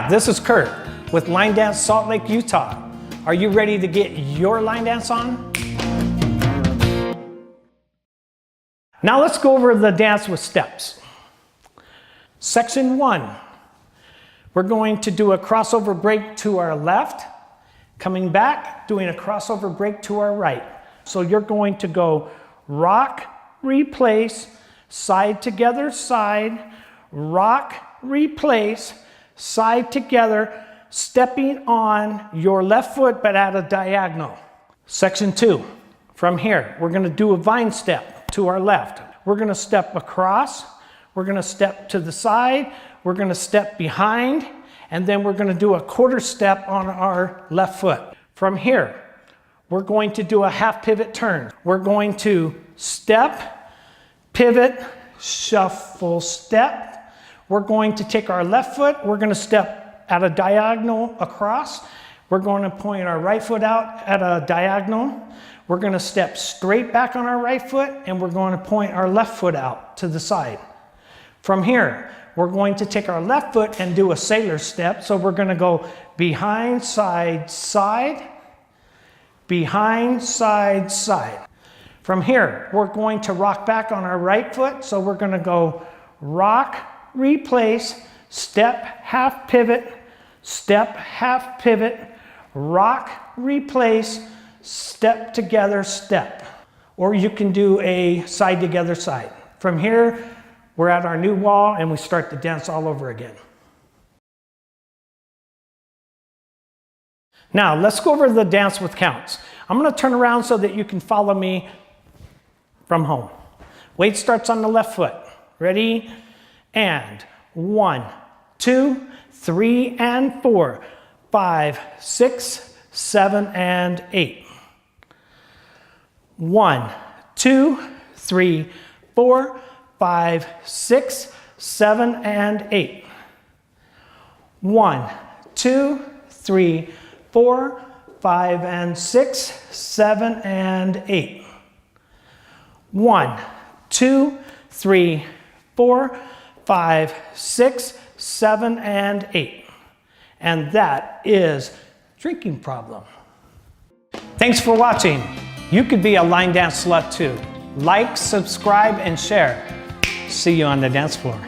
Hi, this is Kirk with Line Dance Salt Lake, Utah. Are you ready to get your line dance on? Now let's go over the dance with steps. Section 1, we're going to do a crossover break to our left, coming back, doing a crossover break to our right. So you're going to go rock, replace, side together, side, rock, replace, side together, stepping on your left foot but at a diagonal. Section 2, from here, we're going to do a vine step to our left. We're going to step across, we're going to step to the side, we're going to step behind, and then we're going to do a quarter step on our left foot. From here, we're going to do a half pivot turn. We're going to step, pivot, shuffle, step. We're going to take our left foot, we're going to step at a diagonal across. We're going to point our right foot out at a diagonal. We're going to step straight back on our right foot, and we're going to point our left foot out to the side. From here, we're going to take our left foot and do a sailor step. So we're going to go behind, side, side, behind, side, side. From here, we're going to rock back on our right foot. So we're going to go rock, replace, step, half pivot, step, half pivot, rock, replace, step together, step. Or you can do a side together, side. From here, we're at our new wall and we start the dance all over again. Now, let's go over the dance with counts. I'm going to turn around so that you can follow me from home. Weight starts on the left foot. Ready? And 1, 2, 3, and 4, 5, 6, 7, and 8. 1, 2, 3, 4, 5, 6, 7, and 8. 1, 2, 3, 4, 5, and 6, 7, and 8. 1, 2, 3, 4, 5, 6, 7, and 8. And that is drinking problem. Thanks for watching. You could be a line dance slut too. Like, subscribe, and share. See you on the dance floor.